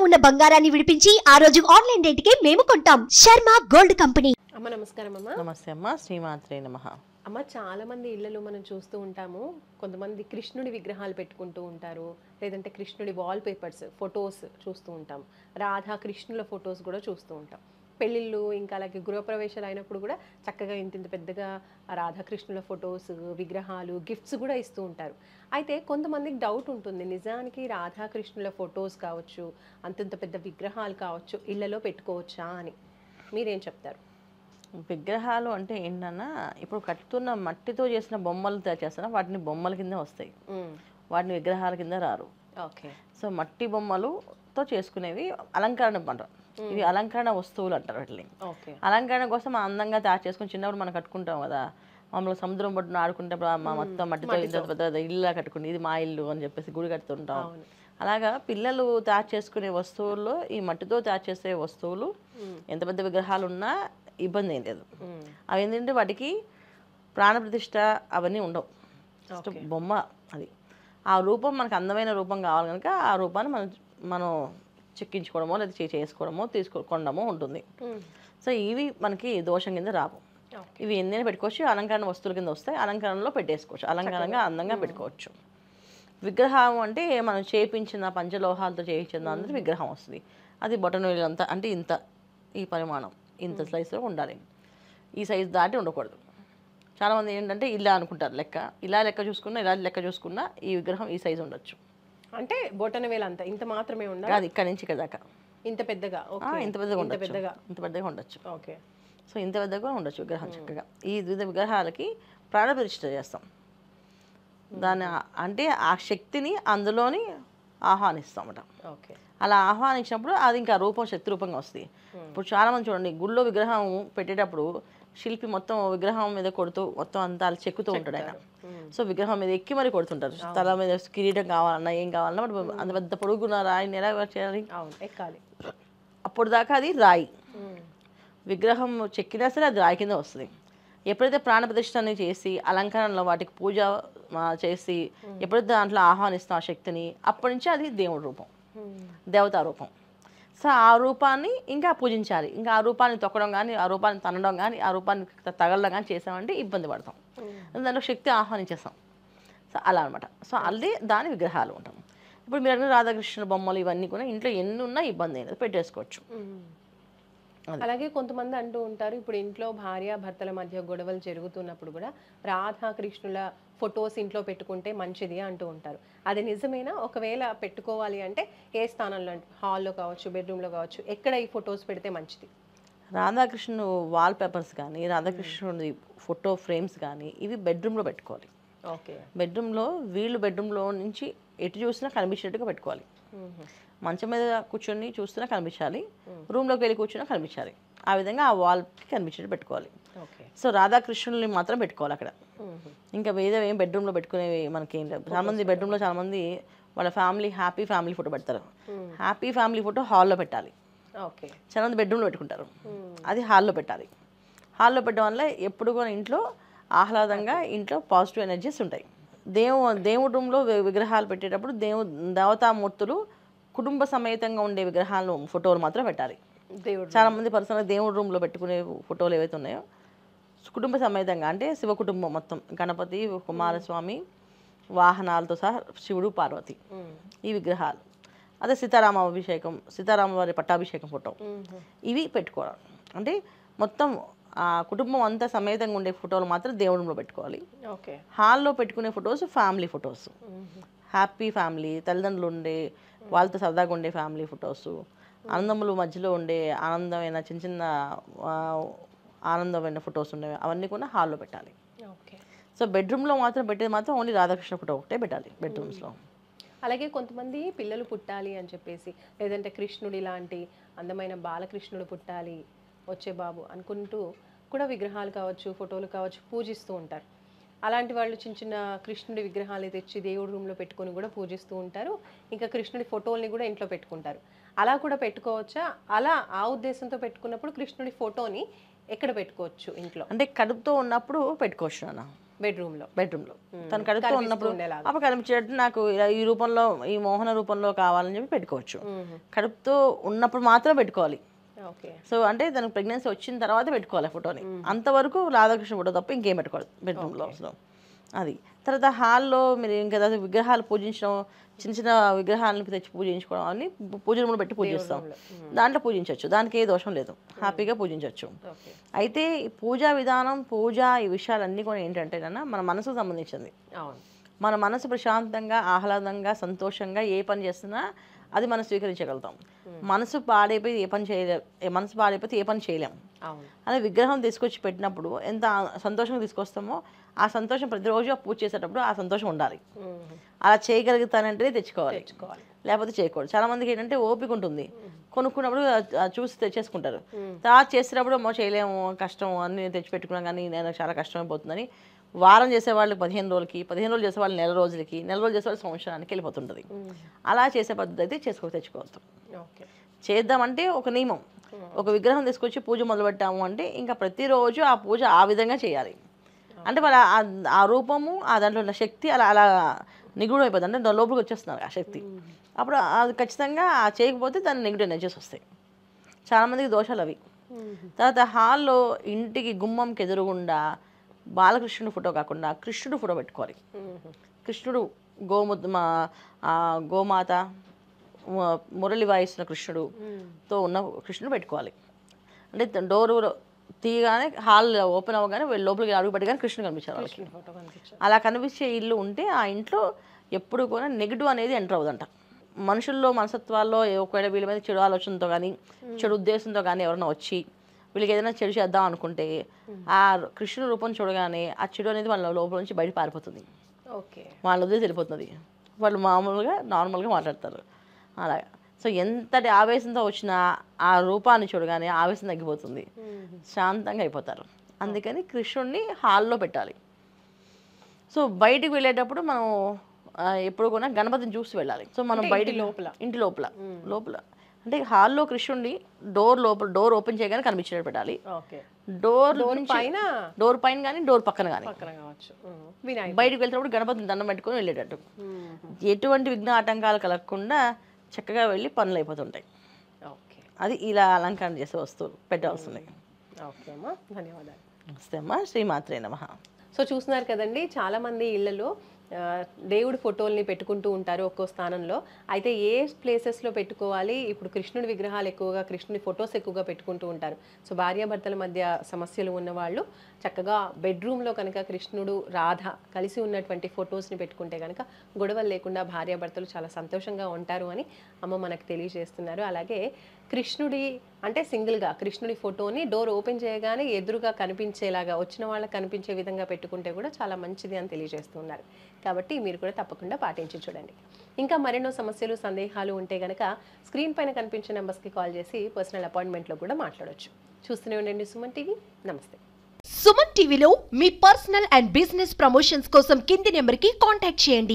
ఉన్న బంగారాన్ని విడిపించి ఆ రోజు ఆన్లైన్ రేటుకే మేము కొంటాం. Sharma gold company. అమ్మ నమస్కారం అమ్మ. నమస్తే అమ్మ. శ్రీమాత్రే నమః. అమ్మ చాలా మంది ఇళ్లలో మనం చూస్తూ ఉంటాము, కొంతమంది కృష్ణుడి విగ్రహాలు పెట్టుకుంటూ ఉంటారు, లేదంటే కృష్ణుడి వాల్ పేపర్స్ ఫొటోస్ చూస్తూ ఉంటాం, రాధా కృష్ణుల ఫొటోస్ కూడా చూస్తూ ఉంటాం. పెళ్ళిళ్ళు ఇంకా అలాగే గృహప్రవేశాలు అయినప్పుడు కూడా చక్కగా ఇంత పెద్దగా రాధాకృష్ణుల ఫొటోస్ విగ్రహాలు గిఫ్ట్స్ కూడా ఇస్తూ ఉంటారు. అయితే కొంతమందికి డౌట్ ఉంటుంది, నిజానికి రాధాకృష్ణుల ఫొటోస్ కావచ్చు, అంతంత పెద్ద విగ్రహాలు కావచ్చు ఇళ్లలో పెట్టుకోవచ్చా అని మీరేం చెప్తారు? విగ్రహాలు అంటే ఏంటన్నా, ఇప్పుడు కట్టుతున్న మట్టితో చేసిన బొమ్మలు తయారు చేస్తున్నా, వాటిని బొమ్మల కింద వస్తాయి, వాటిని విగ్రహాల కింద రారు. ఓకే. సో మట్టి బొమ్మలుతో చేసుకునేవి అలంకరణ అంటారు. ఇవి అలంకరణ వస్తువులు అంటారు వాటిని. అలంకరణ కోసం మనం అందంగా తయారు చేసుకుని చిన్నప్పుడు మనం కట్టుకుంటాం కదా, మామూలుగా సముద్రం పట్టున ఆడుకుంటే మొత్తం మట్టితో ఇంత పెద్ద ఇల్లు కట్టుకుని ఇది మా ఇల్లు అని చెప్పేసి గుడి కడుతుంటాం. అలాగా పిల్లలు తయారు చేసుకునే వస్తువుల్లో ఈ మట్టితో తయారు చేసే వస్తువులు ఎంత పెద్ద విగ్రహాలు ఉన్నా ఇబ్బంది ఏం లేదు. అవి ఏంటంటే వాటికి ప్రాణప్రతిష్ఠ అవన్నీ ఉండవు, జస్ట్ బొమ్మ. అది ఆ రూపం మనకు అందమైన రూపం కావాలి కనుక ఆ రూపాన్ని మనం చెక్కించుకోవడమో లేదా చేసుకోవడమో కొనడమో ఉంటుంది. సో ఇవి మనకి దోషం కింద రావు. ఇవి ఎన్నైనా పెట్టుకోవచ్చు, అలంకరణ వస్తువుల కింద వస్తాయి, అలంకరణలో పెట్టేసుకోవచ్చు, అలంకరణగా అందంగా పెట్టుకోవచ్చు. విగ్రహం అంటే మనం చేయించిన పంచలోహాలతో చేయించిన అందరూ విగ్రహం వస్తుంది. అది బొటనవేలు అంతా, అంటే ఇంత ఈ పరిమాణం ఇంత సైజులో ఉండాలి, ఈ సైజు దాటి ఉండకూడదు. చాలామంది ఏంటంటే ఇలా అనుకుంటారు, ఇలా లెక్క చూసుకున్నా ఇలా లెక్క చూసుకున్నా ఈ విగ్రహం ఈ సైజు ఉండొచ్చు. అంటే బొటనవేలు అంతా ఇంత మాత్రమే ఉండాలి, అది ఇక్కడ నుంచి ఇక్కడ దాకా ఇంత పెద్దగా ఇంత పెద్దగా ఉండొచ్చు. ఓకే. సో ఇంత పెద్దగా ఉండొచ్చు విగ్రహం చక్కగా. ఈ వివిధ విగ్రహాలకి ప్రాణప్రతిష్ఠ చేస్తాం. దాన్ని అంటే ఆ శక్తిని అందులోని ఆహ్వానిస్తామట. ఓకే. అలా ఆహ్వానించినప్పుడు అది ఇంకా రూపం శక్తి రూపంగా వస్తుంది. ఇప్పుడు చాలామంది చూడండి, గుళ్ళో విగ్రహం పెట్టేటప్పుడు శిల్పి మొత్తం విగ్రహం మీద కొడుతూ మొత్తం అంతా చెక్కుతూ ఉంటాడు ఆయన. సో విగ్రహం మీద ఎక్కి మరి కొడుతుంటారు, తల మీద కిరీటం కావాలన్నా ఏం కావాలన్నా అంత పెద్ద పొడుగున్న రాయిని ఎలా చేయాలి, ఎక్కాలి. అప్పుడు దాకా అది రాయి. విగ్రహం చెక్కినా సరే అది రాయి కింద వస్తుంది. ఎప్పుడైతే ప్రాణప్రతిష్ఠని చేసి అలంకరణలో వాటికి పూజ చేసి ఎప్పుడైతే దాంట్లో ఆహ్వానిస్తాం ఆ శక్తిని, అప్పటి నుంచి అది దేవుడి రూపం, దేవతా రూపం. సో ఆ రూపాన్ని ఇంకా పూజించాలి. ఇంకా ఆ రూపాన్ని తొక్కడం కానీ, ఆ రూపాన్ని తనడం కానీ, ఆ రూపాన్ని తగలడం కానీ చేసామంటే ఇబ్బంది పడతాం, దాంట్లో శక్తి ఆహ్వానించేస్తాం. సో అలా అనమాట. సో అల్లి దాని విగ్రహాలు ఉంటాం. ఇప్పుడు మీరు అడిగిన రాధాకృష్ణ బొమ్మలు ఇవన్నీ కూడా ఇంట్లో ఎన్ని ఉన్నా ఇబ్బంది అయినది పెట్టేసుకోవచ్చు. అలాగే కొంతమంది అంటూ ఉంటారు, ఇప్పుడు ఇంట్లో భార్య భర్తల మధ్య గొడవలు జరుగుతున్నప్పుడు కూడా రాధాకృష్ణుల ఫొటోస్ ఇంట్లో పెట్టుకుంటే మంచిది అంటూ ఉంటారు. అది నిజమేనా? ఒకవేళ పెట్టుకోవాలి అంటే ఏ స్థానంలో, హాల్లో కావచ్చు, బెడ్రూమ్లో కావచ్చు, ఎక్కడ ఈ ఫొటోస్ పెడితే మంచిది? రాధాకృష్ణుడు వాల్ పేపర్స్ కానీ, రాధాకృష్ణుడి ఫోటో ఫ్రేమ్స్ కానీ ఇవి బెడ్రూమ్లో పెట్టుకోవాలి. ఓకే. బెడ్రూమ్లో బెడ్రూమ్లో నుంచి ఎటు చూసినా కనిపించేట్టుగా పెట్టుకోవాలి. మంచం మీద కూర్చొని చూస్తున్నా కనిపించాలి, రూమ్లోకి వెళ్ళి కూర్చున్నా కనిపించాలి. ఆ విధంగా ఆ వాల్కి కనిపించేట్టు పెట్టుకోవాలి. సో రాధాకృష్ణుల్ని మాత్రం పెట్టుకోవాలి అక్కడ. ఇంకా వేరే ఏం బెడ్రూమ్లో పెట్టుకునేవి మనకి ఏం లేదు. చాలామంది బెడ్రూమ్లో చాలామంది వాళ్ళ హ్యాపీ ఫ్యామిలీ ఫోటో పెడతారు. హ్యాపీ ఫ్యామిలీ ఫోటో హాల్లో పెట్టాలి. ఓకే. చాలామంది బెడ్రూమ్లో పెట్టుకుంటారు, అది హాల్లో పెట్టాలి. హాల్లో పెట్టడం వల్ల ఎప్పుడు కూడా ఇంట్లో ఆహ్లాదంగా, ఇంట్లో పాజిటివ్ ఎనర్జీస్ ఉంటాయి. దేవుడి రూమ్లో విగ్రహాలు పెట్టేటప్పుడు దేవతామూర్తులు కుటుంబ సమేతంగా ఉండే విగ్రహాలను ఫోటోలు మాత్రం పెట్టాలి. చాలామంది పర్సనల్గా దేవుడి రూమ్లో పెట్టుకునే ఫోటోలు ఏవైతే ఉన్నాయో కుటుంబ సమేతంగా, అంటే శివ కుటుంబం మొత్తం, గణపతి, కుమారస్వామి, వాహనాలతో సహా శివుడు, పార్వతి, ఈ విగ్రహాలు. అదే సీతారామ వారి పట్టాభిషేకం ఫోటో, ఇవి పెట్టుకోవాలి. అంటే మొత్తం ఆ కుటుంబం అంతా సమేతంగా ఉండే ఫోటోలు మాత్రం దేవుడి రూమ్లో పెట్టుకోవాలి. హాల్లో పెట్టుకునే photos family photos, happy family, తల్లిదండ్రులు ఉండే వాళ్ళతో సరదాగా ఉండే ఫ్యామిలీ ఫొటోస్, ఆనందములు మధ్యలో ఉండే ఆనందమైన చిన్న ఆనందమైన ఫొటోస్ ఉండేవి, అవన్నీ కూడా హాల్లో పెట్టాలి. సో బెడ్రూమ్లో మాత్రం పెట్టేది మాత్రం ఓన్లీ రాధాకృష్ణ ఫోటో ఒకటే పెట్టాలి బెడ్రూమ్స్లో. అలాగే కొంతమంది పిల్లలు పుట్టాలి అని చెప్పేసి, లేదంటే కృష్ణుడి లాంటి అందమైన బాలకృష్ణుడు పుట్టాలి వచ్చే బాబు అనుకుంటూ కూడా విగ్రహాలు కావచ్చు, ఫోటోలు కావచ్చు పూజిస్తూ ఉంటారు. అలాంటి వాళ్ళు చిన్న కృష్ణుడి విగ్రహాలు తెచ్చి దేవుడి రూమ్లో పెట్టుకొని కూడా పూజిస్తూ ఉంటారు. ఇంకా కృష్ణుడి ఫోటోల్ని కూడా ఇంట్లో పెట్టుకుంటారు. అలా కూడా పెట్టుకోవచ్చా? అలా ఆ ఉద్దేశంతో పెట్టుకున్నప్పుడు కృష్ణుడి ఫోటోని ఎక్కడ పెట్టుకోవచ్చు ఇంట్లో? అంటే కడుపుతో ఉన్నప్పుడు పెట్టుకోవచ్చు నాన్న. బెడ్రూమ్లో తను కడుపుతో ఉన్నప్పుడు అప్పుడు కనిపించేటట్టు నాకు ఈ రూపంలో, ఈ మోహన రూపంలో కావాలని చెప్పి పెట్టుకోవచ్చు. కడుపుతో ఉన్నప్పుడు మాత్రం పెట్టుకోవాలి. సో అంటే తనకు ప్రెగ్నెన్సీ వచ్చిన తర్వాత పెట్టుకోవాలి ఫోటోని. అంతవరకు రాధాకృష్ణ ఫోటో తప్ప ఇంకేం పెట్టుకోవాలి బెడ్రూమ్లో. అది తర్వాత హాల్లో మీరు ఇంకా విగ్రహాలు పూజించడం, చిన్న చిన్న విగ్రహాలను తెచ్చి పూజించుకోవడం అని పూజ రూమ్లో పెట్టి పూజిస్తాం. దాంట్లో పూజించవచ్చు, దానికి ఏ దోషం లేదు, హ్యాపీగా పూజించవచ్చు. అయితే పూజా విధానం, పూజ ఈ విషయాలన్నీ కూడా ఏంటంటే మన మనసుకు సంబంధించింది. మన మనసు ప్రశాంతంగా, ఆహ్లాదంగా, సంతోషంగా ఏ పని చేస్తున్నా అది మనం స్వీకరించగలుగుతాం. మనసు పాడైపోయి మనసు పాడైపోతే ఏ పని చేయలేం. అదే విగ్రహం తీసుకొచ్చి పెట్టినప్పుడు ఎంత సంతోషంగా తీసుకొస్తామో ఆ సంతోషం ప్రతిరోజు ఆ పూజ చేసేటప్పుడు ఆ సంతోషం ఉండాలి. అలా చేయగలుగుతానంటే తెచ్చుకోవాలి, లేకపోతే చేయకూడదు. చాలా మందికి ఏంటంటే ఓపిక ఉంటుంది, కొనుక్కున్నప్పుడు చూసి తెచ్చేసుకుంటారు. తర్వాత చేసేటప్పుడు చేయలేము, కష్టం అన్ని తెచ్చిపెట్టుకున్నాం కానీ నేను చాలా కష్టమైపోతుందని వారం చేసేవాళ్ళు 15 రోజులకి, 15 రోజులు చేసేవాళ్ళు నెల రోజులకి, నెల రోజులు చేసేవాళ్ళు సంవత్సరానికి వెళ్ళిపోతుంటుంది. అలా చేసే పద్ధతి అయితే తెచ్చుకోవద్దు. చేద్దామంటే ఒక నియమం, ఒక విగ్రహం తీసుకొచ్చి పూజ మొదలుపెట్టాము అంటే ఇంకా ప్రతిరోజు ఆ పూజ ఆ విధంగా చేయాలి. అంటే వాళ్ళ ఆ రూపము, ఆ దాంట్లో ఉన్న శక్తి అలా నిగూఢం అయిపోతుంది. అంటే దాని లోపలికి వచ్చేస్తున్నారు ఆ శక్తి. అప్పుడు అది ఖచ్చితంగా చేయకపోతే దాన్ని నెగిటివ్ ఎనర్జీస్ వస్తాయి. చాలామందికి దోషాలు అవి. తర్వాత హాల్లో ఇంటికి గుమ్మంకి ఎదురుగుండా బాలకృష్ణుడు ఫోటో కాకుండా కృష్ణుడు ఫోటో పెట్టుకోవాలి. కృష్ణుడు గోమాత మురళి వాయిస్తున్న కృష్ణుడుతో ఉన్న కృష్ణుడు పెట్టుకోవాలి. అంటే డోరు తీయగానే హాల్ ఓపెన్ అవ్వగానే లోపలికి అడుగు పెట్టగానే కృష్ణుడు కనిపించారు వాళ్ళకి. అలా కనిపించే ఇల్లు ఉంటే ఆ ఇంట్లో ఎప్పుడు కూడా నెగిటివ్ అనేది ఎంటర్ అవ్వదంట. మనుషుల్లో మనసత్వాల్లో ఒకవేళ వీళ్ళ మీద చెడు ఆలోచనతో కానీ చెడు ఉద్దేశంతో కానీ ఎవరైనా వచ్చి వీళ్ళకి ఏదైనా చెడు చేద్దాం అనుకుంటే ఆ కృష్ణుడు రూపం చూడగానే ఆ చెడు అనేది వాళ్ళ లోపల నుంచి బయట పారిపోతుంది. వాళ్ళ వదిలేసి వెళ్ళిపోతుంది. వాళ్ళు మామూలుగా నార్మల్గా మాట్లాడతారు అలాగా. సో ఎంతటి ఆవేశంతో వచ్చినా ఆ రూపాన్ని చూడగానే ఆవేశం తగ్గిపోతుంది, శాంతంగా అయిపోతారు. అందుకని కృష్ణుడిని హాల్లో పెట్టాలి. సో బయటికి వెళ్ళేటప్పుడు మనం ఎప్పుడు కూడా గణపతిని చూసి వెళ్ళాలి. సో మనం బయటికి ఇంటి లోపల అంటే హాల్లో కృష్ణుడిని డోర్ ఓపెన్ చేయగానే కనిపించేటట్టు పెట్టాలి. డోర్ పైన కానీ డోర్ పక్కన కానీ బయటకు వెళ్తున్నప్పుడు గణపతిని దండం పెట్టుకొని వెళ్ళేటట్టు. ఎటువంటి విఘ్న ఆటంకాలు కలగకుండా చక్కగా వెళ్ళి పనులు అయిపోతుంటాయి. అది ఇలా అలంకరణ చేసే వస్తువులు పెట్టవలసింది. ఓకే అమ్మా, ధన్యవాదాలు. నమస్తే అమ్మా, శ్రీమాత్రే నమః. సో చూస్తున్నారు కదండి, చాలామంది ఇళ్లలో దేవుడి ఫోటోల్ని పెట్టుకుంటూ ఉంటారు ఒక్కో స్థానంలో. అయితే ఏ ప్లేసెస్లో పెట్టుకోవాలి? ఇప్పుడు కృష్ణుడి విగ్రహాలు ఎక్కువగా, కృష్ణుడి ఫొటోస్ ఎక్కువగా పెట్టుకుంటూ ఉంటారు. సో భార్యాభర్తల మధ్య సమస్యలు ఉన్నవాళ్ళు చక్కగా బెడ్రూమ్లో కనుక కృష్ణుడు రాధ కలిసి ఉన్నటువంటి ఫొటోస్ని పెట్టుకుంటే కనుక గొడవలు లేకుండా భార్యాభర్తలు చాలా సంతోషంగా ఉంటారు అని అమ్మ మనకు తెలియజేస్తున్నారు. అలాగే కృష్ణుడి అంటే సింగిల్గా కృష్ణుడి ఫోటోని డోర్ ఓపెన్ చేయగానే ఎదురుగా కనిపించేలాగా, వచ్చిన వాళ్ళకి కనిపించే విధంగా పెట్టుకుంటే కూడా చాలా మంచిది అని తెలియజేస్తున్నారు. కాబట్టి మీరు కూడా తప్పకుండా పాటించి చూడండి. ఇంకా మరెన్నో సమస్యలు, సందేహాలు ఉంటే కనుక స్క్రీన్ పైన కనిపించే నెంబర్స్కి కాల్ చేసి పర్సనల్ అపాయింట్మెంట్లో కూడా మాట్లాడవచ్చు. చూస్తూనే ఉండండి సుమన్ టీవీ. నమస్తే. సుమన్ టీవీలో మీ పర్సనల్ అండ్ బిజినెస్ ప్రమోషన్స్ కోసం కింది నెంబర్కి కాంటాక్ట్ చేయండి.